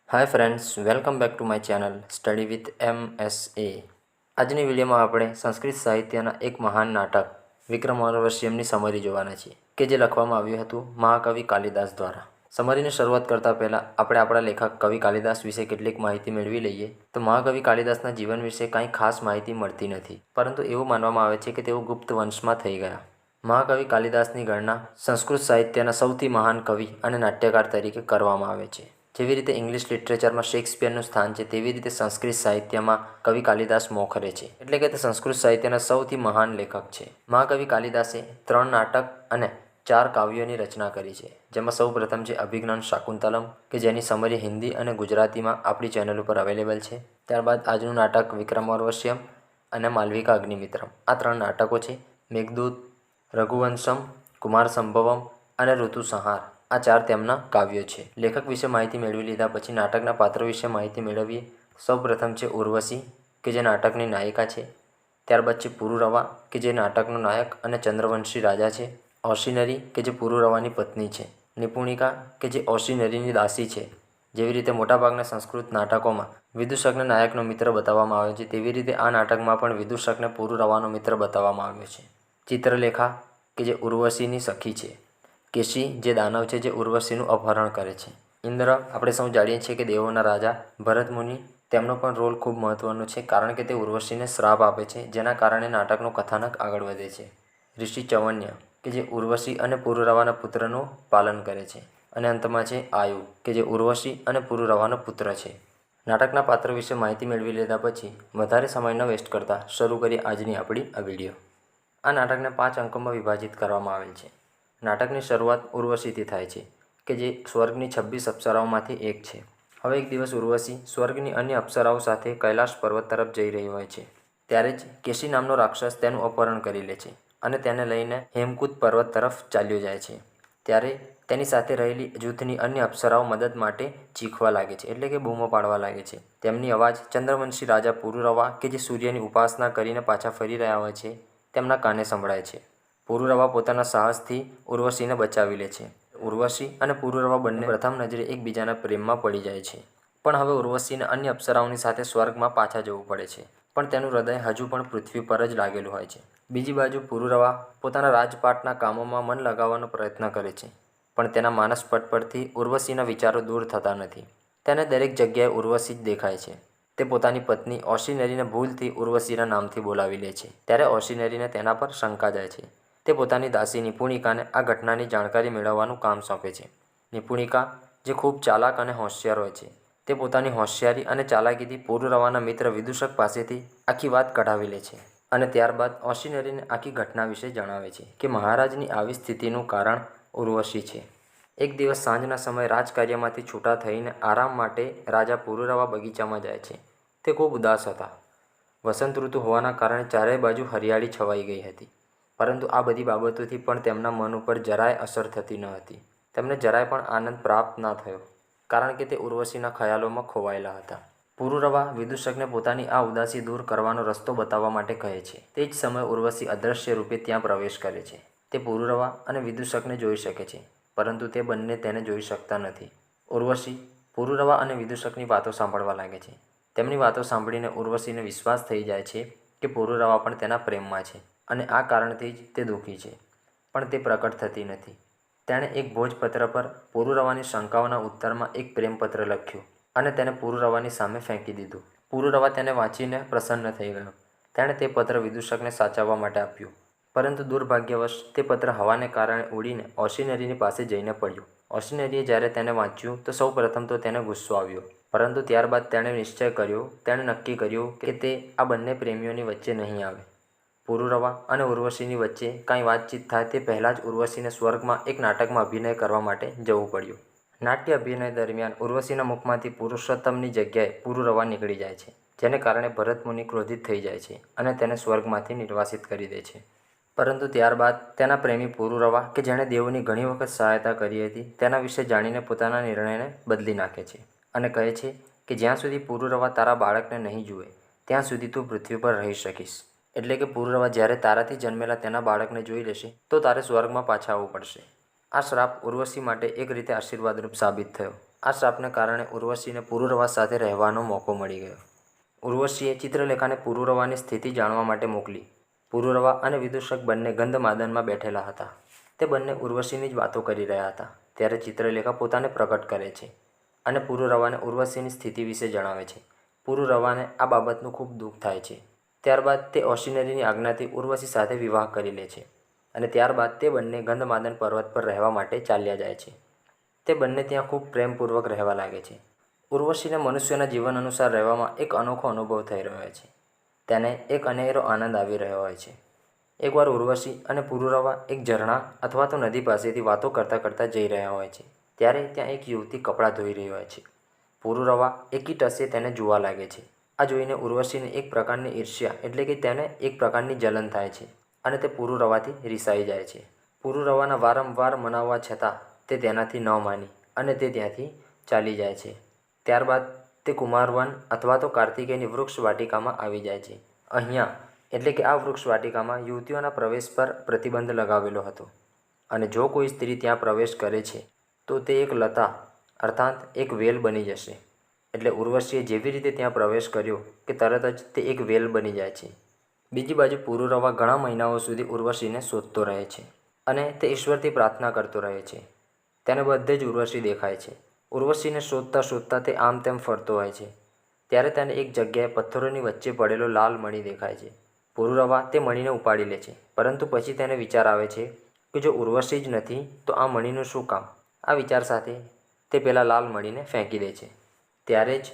Hi friends, welcome back to my channel study with MSA. આજની વિડીયોમાં આપણે સંસ્કૃત સાહિત્યના એક મહાન નાટક વિક્રમાર્વશ્યમની સમરી જોવાના છીએ કે જે લખવામાં આવ્યું હતું મહાકવિ કાલિદાસ દ્વારા. સમરીની શરૂઆત કરતાં પહેલાં આપણે આપણા લેખક કવિ કાલિદાસ વિશે કેટલીક માહિતી મેળવી લઈએ. તો મહાકવિ કાલિદાસના જીવન વિશે કાંઈ ખાસ માહિતી મળતી નથી, પરંતુ એવું માનવામાં આવે છે કે તેઓ ગુપ્ત વંશમાં થઈ ગયા. મહાકવિ કાલિદાસની ગણના સંસ્કૃત સાહિત્યના સૌથી મહાન કવિ અને નાટ્યકાર તરીકે કરવામાં આવે છે. જેવી રીતે ઇંગ્લિશ લિટરેચરમાં શેક્સપિયરનું સ્થાન છે, તેવી રીતે સંસ્કૃત સાહિત્યમાં કવિ કાલિદાસ મોખરે છે. એટલે કે તે સંસ્કૃત સાહિત્યના સૌથી મહાન લેખક છે. મહાકવિ કાલિદાસે 3 નાટક અને 4 કાવ્યોની રચના કરી છે, જેમાં સૌપ્રથમ છે અભિજ્ઞાન શાકુંતલમ, કે જેની સમરી હિન્દી અને ગુજરાતીમાં આપણી ચેનલ ઉપર અવેલેબલ છે. ત્યારબાદ આજનું નાટક વિક્રમાર્વશ્યમ અને માલવિકા અગ્નિમિત્રમ. આ 3 નાટકો છે. મેઘદૂત, રઘુવંશમ, કુમાર સંભવમ અને ઋતુસંહાર, આ 4 તેમના કાવ્યો છે. લેખક વિશે માહિતી મેળવી લીધા પછી નાટકના પાત્રો વિશે માહિતી મેળવીએ. સૌપ્રથમ છે ઉર્વશી, કે જે નાટકની નાયિકા છે. ત્યારબાદ છે પુરુરવા, કે જે નાટકનો નાયક અને ચંદ્રવંશી રાજા છે. ઓશિનરી, કે જે પુરુરવાની પત્ની છે. નિપુણિકા, કે જે ઓશિનરીની દાસી છે. જેવી રીતે મોટાભાગના સંસ્કૃત નાટકોમાં વિદૂષકને નાયકનો મિત્ર બતાવવામાં આવે છે, તેવી રીતે આ નાટકમાં પણ વિદૂષકને પુરુરવાનો મિત્ર બતાવવામાં આવ્યો છે. ચિત્રલેખા, કે જે ઉર્વશીની સખી છે. કેશી, જે દાનવ છે જે ઉર્વશીનું અપહરણ કરે છે. ઇન્દ્ર, આપણે સૌ જાણીએ છીએ કે દેવોના રાજા. ભરત મુનિ, તેમનો પણ રોલ ખૂબ મહત્વનો છે, કારણ કે તે ઉર્વશીને શ્રાપ આપે છે, જેના કારણે નાટકનું કથાનક આગળ વધે છે. ઋષિ ચવન્ય, કે જે ઉર્વશી અને પુરુરવાના પુત્રનું પાલન કરે છે. અને અંતમાં છે આયુ, કે જે ઉર્વશી અને પુરુરવાનો પુત્ર છે. નાટકના પાત્રો વિશે માહિતી મેળવી લીધા પછી વધારે સમય ન વેસ્ટ કરતા શરૂ કરીએ આજની આપણી આ વિડીયો. આ નાટકને 5 અંકોમાં વિભાજિત કરવામાં આવેલ છે. નાટકની શરૂઆત ઉર્વશીથી થાય છે, કે જે સ્વર્ગની 26 અપ્સરાઓમાંથી એક છે. હવે એક દિવસ ઉર્વશી સ્વર્ગની અન્ય અપ્સરાઓ સાથે કૈલાશ પર્વત તરફ જઈ રહી હોય છે. ત્યારે જ કેશી નામનો રાક્ષસ તેનું અપહરણ કરી લે છે અને તેને લઈને હેમકૂદ પર્વત તરફ ચાલ્યો જાય છે. ત્યારે તેની સાથે રહેલી જૂથની અન્ય અપ્સરાઓ મદદ માટે ચીખવા લાગે છે, એટલે કે બૂમો પાડવા લાગે છે. તેમની અવાજ ચંદ્રવંશી રાજા પુરુરવા, કે જે સૂર્યની ઉપાસના કરીને પાછા ફરી રહ્યા હોય છે, તેમના કાને સંભળાય છે. પુરુરવા પોતાના સાહસથી ઉર્વશીને બચાવી લે છે. ઉર્વશી અને પુરુરવા બંને પ્રથમ નજરે એકબીજાના પ્રેમમાં પડી જાય છે. પણ હવે ઉર્વશીને અન્ય અપ્સરાઓની સાથે સ્વર્ગમાં પાછા જવું પડે છે, પણ તેનું હૃદય હજુ પણ પૃથ્વી પર જ લાગેલું હોય છે. બીજી બાજુ પુરુરવા પોતાના રાજપાટના કામોમાં મન લગાવવાનો પ્રયત્ન કરે છે, પણ તેના માનસપટ પરથી ઉર્વશીના વિચારો દૂર થતા નથી. તેને દરેક જગ્યાએ ઉર્વશી જ દેખાય છે. તે પોતાની પત્ની ઓશિનરીને ભૂલથી ઉર્વશીના નામથી બોલાવી લે છે. ત્યારે ઓશિનરીને તેના પર શંકા જાય છે. તે પોતાની દાસી નિપુણિકાને આ ઘટનાની જાણકારી મેળવવાનું કામ સોંપે છે. નિપુણિકા, જે ખૂબ ચાલાક અને હોશિયાર હોય છે, તે પોતાની હોશિયારી અને ચાલાકીથી પુરુરવાના મિત્ર વિદૂષક પાસેથી આખી વાત કઢાવી લે છે. અને ત્યારબાદ ઓશિનરીને આખી ઘટના વિશે જણાવે છે કે મહારાજની આવી સ્થિતિનું કારણ ઉર્વશી છે. એક દિવસ સાંજના સમયે રાજકાર્યમાંથી છૂટા થઈને આરામ માટે રાજા પુરુરવા બગીચામાં જાય છે. તે ખૂબ ઉદાસ હતા. વસંત ઋતુ હોવાના કારણે ચારેય બાજુ હરિયાળી છવાઈ ગઈ હતી. પરંતુ આ બધી બાબતોથી પણ તેમના મન ઉપર જરાય અસર થતી ન હતી. તેમને જરાય પણ આનંદ પ્રાપ્ત ના થયો, કારણ કે તે ઉર્વશીના ખયાલોમાં ખોવાયેલા હતા. પુરુરવા વિદૂષકને પોતાની આ ઉદાસી દૂર કરવાનો રસ્તો બતાવવા માટે કહે છે. તે જ સમયે ઉર્વશી અદૃશ્ય રૂપે ત્યાં પ્રવેશ કરે છે. તે પુરુરવા અને વિદૂષકને જોઈ શકે છે, પરંતુ તે બંને તેને જોઈ શકતા નથી. ઉર્વશી પુરુરવા અને વિદૂષકની વાતો સાંભળવા લાગે છે. તેમની વાતો સાંભળીને ઉર્વશીને વિશ્વાસ થઈ જાય છે કે પુરુરવા પણ તેના પ્રેમમાં છે, અને આ કારણથી જ તે દુઃખી છે. પણ તે પ્રકટ થતી નથી. તેણે એક ભોજપત્ર પર પુરુરવાની શંકાઓના ઉત્તરમાં એક પ્રેમપત્ર લખ્યું અને તેને પુરુરવાની સામે ફેંકી દીધું. પુરુરવા તેને વાંચીને પ્રસન્ન થઈ ગયો. તેણે તે પત્ર વિદૂષકને સાચવવા માટે આપ્યું, પરંતુ દુર્ભાગ્યવશ તે પત્ર હવાને કારણે ઉડીને ઓશિનરીની પાસે જઈને પડ્યું. ઓશિનરીએ જ્યારે તેને વાંચ્યું તો સૌ પ્રથમ તો તેને ગુસ્સો આવ્યો, પરંતુ ત્યારબાદ તેણે નક્કી કર્યું કે તે આ બંને પ્રેમીઓની વચ્ચે નહીં આવે. પુરુરવા અને ઉર્વશીની વચ્ચે કાંઈ વાતચીત થાય તે પહેલાં જ ઉર્વશીને સ્વર્ગમાં એક નાટકમાં અભિનય કરવા માટે જવું પડ્યું. નાટ્ય અભિનય દરમિયાન ઉર્વશીના મુખમાંથી પુરુષોત્તમની જગ્યાએ પુરુરવા નીકળી જાય છે, જેને કારણે ભરત મુનિ ક્રોધિત થઈ જાય છે અને તેને સ્વર્ગમાંથી નિર્વાસિત કરી દે છે. પરંતુ ત્યારબાદ તેના પ્રેમી પુરુરવા, કે જેણે દેવોની ઘણી વખત સહાયતા કરી હતી, તેના વિશે જાણીને પોતાના નિર્ણયને બદલી નાખે છે અને કહે છે કે જ્યાં સુધી પુરુરવા તારા બાળકને નહીં જુએ ત્યાં સુધી તું પૃથ્વી પર રહી શકીશ. એટલે કે પુરુરવા જ્યારે તારાથી જન્મેલા તેના બાળકને જોઈ લેશે તો તારે સ્વર્ગમાં પાછા આવવું પડશે. આ શ્રાપ ઉર્વશી માટે એક રીતે આશીર્વાદરૂપ સાબિત થયો. આ શ્રાપને કારણે ઉર્વશીને પુરુરવા સાથે રહેવાનો મોકો મળી ગયો. ઉર્વશીએ ચિત્રલેખાને પુરુરવાની સ્થિતિ જાણવા માટે મોકલી. પુરુરવા અને વિદૂષક બંને ગંધમાદનમાં બેઠેલા હતા. તે બંને ઉર્વશીની જ વાતો કરી રહ્યા હતા. ત્યારે ચિત્રલેખા પોતાને પ્રકટ કરે છે અને પુરુરવાને ઉર્વશીની સ્થિતિ વિશે જણાવે છે. પુરુરવાને આ બાબતનું ખૂબ દુઃખ થાય છે. ત્યારબાદ તે ઓશિનરીની આજ્ઞાથી ઉર્વશી સાથે વિવાહ કરી લે છે અને ત્યારબાદ તે બંને ગંધમાદન પર્વત પર રહેવા માટે ચાલ્યા જાય છે. તે બંને ત્યાં ખૂબ પ્રેમપૂર્વક રહેવા લાગે છે. ઉર્વશીને મનુષ્યના જીવન અનુસાર રહેવામાં એક અનોખો અનુભવ થઈ રહ્યો છે. તેને એક અનેરો આનંદ આવી રહ્યો હોય છે. એકવાર ઉર્વશી અને પુરુરવા એક ઝરણા અથવા તો નદી પાસેથી વાતો કરતાં કરતાં જઈ રહ્યા હોય છે. ત્યારે ત્યાં એક યુવતી કપડાં ધોઈ રહી હોય છે. પુરુરવા એકી ટસે તેને જોવા લાગે છે. આ જોઈને ઉર્વશીને એક પ્રકારની ઈર્ષ્યા એટલે કે તેને એક પ્રકારની જલન થાય છે અને તે પુરુરવાથી રિસાઈ જાય છે. પુરુરવાના વારંવાર મનાવવા છતાં તે તેનાથી ન માની અને તે ત્યાંથી ચાલી જાય છે. ત્યારબાદ તે કુમારવન અથવા તો કાર્તિકેયની વૃક્ષ વાટિકામાં આવી જાય છે. અહીંયા એટલે કે આ વૃક્ષ વાટિકામાં યુવતીઓના પ્રવેશ પર પ્રતિબંધ લગાવેલો હતો અને જો કોઈ સ્ત્રી ત્યાં પ્રવેશ કરે છે તો તે એક લતા અર્થાત એક વેલ બની જશે. એટલે ઉર્વશીએ જેવી રીતે ત્યાં પ્રવેશ કર્યો કે તરત જ તે એક વેલ બની જાય છે. બીજી બાજુ પુરુરવા ઘણા મહિનાઓ સુધી ઉર્વશીને શોધતો રહે છે અને તે ઈશ્વરથી પ્રાર્થના કરતો રહે છે. તેને બધે જ ઉર્વશી દેખાય છે. ઉર્વશીને શોધતા શોધતા તે આમ તેમ ફરતો હોય છે. ત્યારે તેને એક જગ્યાએ પથ્થરોની વચ્ચે પડેલો લાલ મણી દેખાય છે. પુરુરવા તે મણીને ઉપાડી લે છે, પરંતુ પછી તેને વિચાર આવે છે કે જો ઉર્વશી જ નથી તો આ મણીનું શું કામ? આ વિચાર સાથે તે પેલા લાલ મણીને ફેંકી દે છે. ત્યારે જ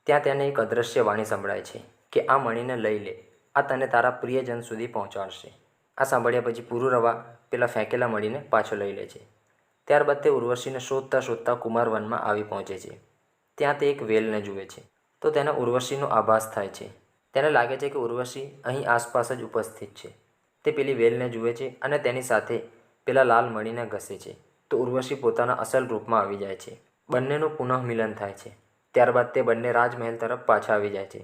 ત્યાં તેને એક અદૃશ્ય વાણી સંભળાય છે કે આ મણીને લઈ લે, આ તને તારા પ્રિયજન સુધી પહોંચાડશે. આ સાંભળ્યા પછી પુરુરવા પેલા ફેંકેલા મણીને પાછો લઈ લે છે. ત્યારબાદ તે ઉર્વશીને શોધતા શોધતા કુમારવનમાં આવી પહોંચે છે. ત્યાં તે એક વેલને જુએ છે તો તેને ઉર્વશીનો આભાસ થાય છે. તેને લાગે છે કે ઉર્વશી અહીં આસપાસ જ ઉપસ્થિત છે. તે પેલી વેલને જુએ છે અને તેની સાથે પેલા લાલ મણીને ઘસે છે તો ઉર્વશી પોતાના અસલ રૂપમાં આવી જાય છે. બંનેનું પુનઃ મિલન થાય છે. ત્યારબાદ તે બંને રાજમહેલ તરફ પાછા આવી જાય છે.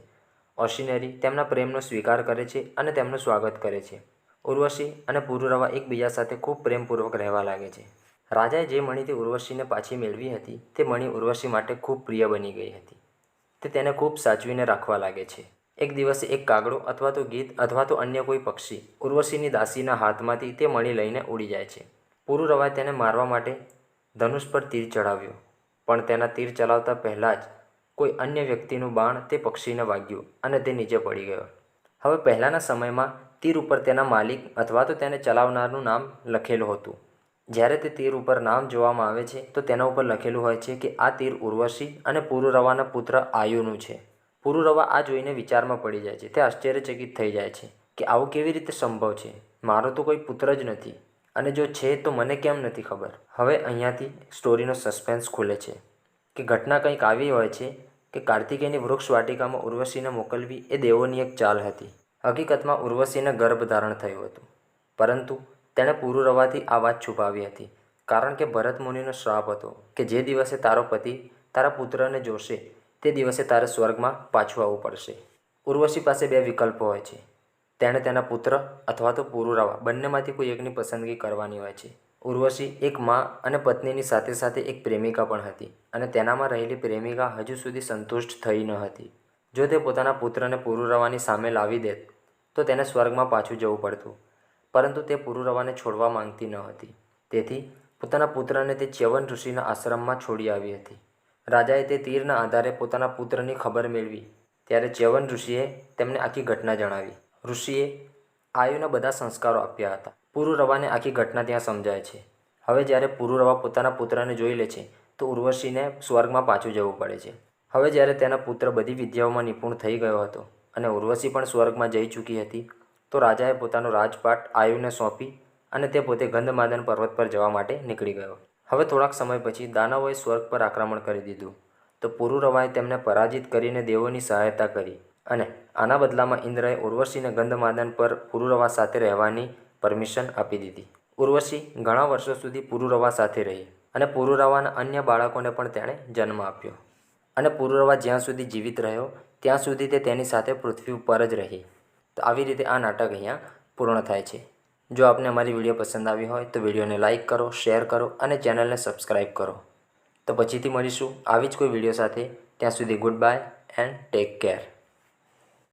ઓશિનરી તેમના પ્રેમનો સ્વીકાર કરે છે અને તેમનું સ્વાગત કરે છે. ઉર્વશી અને પુરુરવા એકબીજા સાથે ખૂબ પ્રેમપૂર્વક રહેવા લાગે છે. રાજાએ જે મણીથી ઉર્વશીને પાછી મેળવી હતી તે મણી ઉર્વશી માટે ખૂબ પ્રિય બની ગઈ હતી. તે તેને ખૂબ સાચવીને રાખવા લાગે છે. એક દિવસે એક કાગડો અથવા તો ગીધ અથવા તો અન્ય કોઈ પક્ષી ઉર્વશીની દાસીના હાથમાંથી તે મણી લઈને ઉડી જાય છે. પુરુરવાએ તેને મારવા માટે ધનુષ પર તીર ચડાવ્યો, પણ તેના તીર ચલાવતા પહેલાં જ કોઈ અન્ય વ્યક્તિનું બાણ તે પક્ષીને વાગ્યું અને તે નીચે પડી ગયો. હવે પહેલાંના સમયમાં તીર ઉપર તેના માલિક અથવા તો તેને ચલાવનારનું નામ લખેલું હતું. જ્યારે તે તીર ઉપર નામ જોવામાં આવે છે તો તેના ઉપર લખેલું હોય છે કે આ તીર ઉર્વશી અને પુરુરવાના પુત્ર આયુનું છે. પુરુરવા આ જોઈને વિચારમાં પડી જાય છે. તે આશ્ચર્યચકિત થઈ જાય છે કે આવું કેવી રીતે સંભવ છે? મારો તો કોઈ પુત્ર જ નથી અને જો છે તો મને કેમ નથી ખબર? હવે અહીંયાથી સ્ટોરીનો સસ્પેન્સ ખુલે છે કે ઘટના કંઈક આવી હોય છે કે કાર્તિકેયની વૃક્ષ વાટિકામાં ઉર્વશીને મોકલવી એ દેવોની એક ચાલ હતી. હકીકતમાં ઉર્વશીને ગર્ભધારણ થયું હતું, પરંતુ તેણે પુરુરવાથી આ વાત છુપાવી હતી કારણ કે ભરત મુનિનો શ્રાપ હતો કે જે દિવસે તારો પતિ તારા પુત્રને જોશે તે દિવસે તારે સ્વર્ગમાં પાછું આવવું પડશે. ઉર્વશી પાસે બે વિકલ્પો હોય છે. તેણે તેના પુત્ર અથવા તો પુરુરવા બંનેમાંથી કોઈ એકની પસંદગી કરવાની હોય છે. ઉર્વશી એક મા અને પત્નીની સાથે સાથે એક પ્રેમિકા પણ હતી અને તેનામાં રહેલી પ્રેમિકા હજુ સુધી સંતુષ્ટ થઈ ન હતી. જો તે પોતાના પુત્રને પુરુરવાની સામે લાવી દેત તો તેને સ્વર્ગમાં પાછું જવું પડતું, પરંતુ તે પુરુરવાને છોડવા માંગતી ન હતી. તેથી પોતાના પુત્રને તે ચ્યવન ઋષિના આશ્રમમાં છોડી આવી હતી. રાજાએ તે તીરના આધારે પોતાના પુત્રની ખબર મેળવી ત્યારે ચ્યવન ઋષિએ તેમને આખી ઘટના જણાવી. ઋષિએ આયુને બધા સંસ્કારો આપ્યા હતા. પુરુરવાને આખી ઘટના ત્યાં સમજાય છે. હવે જ્યારે પુરુરવા પોતાના પુત્રને જોઈ લે છે તો ઉર્વશીને સ્વર્ગમાં પાછું જવું પડે છે. હવે જ્યારે તેના પુત્ર બધી વિદ્યાઓમાં નિપુણ થઈ ગયો હતો અને ઉર્વશી પણ સ્વર્ગમાં જઈ ચૂકી હતી તો રાજાએ પોતાનો રાજપાટ આયુને સોંપી અને તે પોતે ગંધમાદન પર્વત પર જવા માટે નીકળી ગયો. હવે થોડાક સમય પછી દાનવોએ સ્વર્ગ પર આક્રમણ કરી દીધું તો પુરુરવાએ તેમને પરાજિત કરીને દેવોની સહાયતા કરી અને આના બદલામાં ઇન્દ્રએ ઉર્વશીને ગંધમાદન પર પુરુરવા સાથે રહેવાની પરમિશન આપી દીધી. ઉર્વશી ઘણા વર્ષો સુધી પુરુરવા સાથે રહી અને પુરુરવાના અન્ય બાળકોને પણ તેણે જન્મ આપ્યો અને પુરુરવા જ્યાં સુધી જીવિત રહ્યો ત્યાં સુધી તે તેની સાથે પૃથ્વી ઉપર જ રહી. તો આવી રીતે આ નાટક અહીંયા પૂર્ણ થાય છે. જો આપને અમારી વિડીયો પસંદ આવી હોય તો વિડીયોને લાઇક કરો, શેર કરો અને ચેનલને સબસ્ક્રાઈબ કરો. તો પછીથી મળીશું આવી જ કોઈ વિડીયો સાથે. ત્યાં સુધી good bye and take care.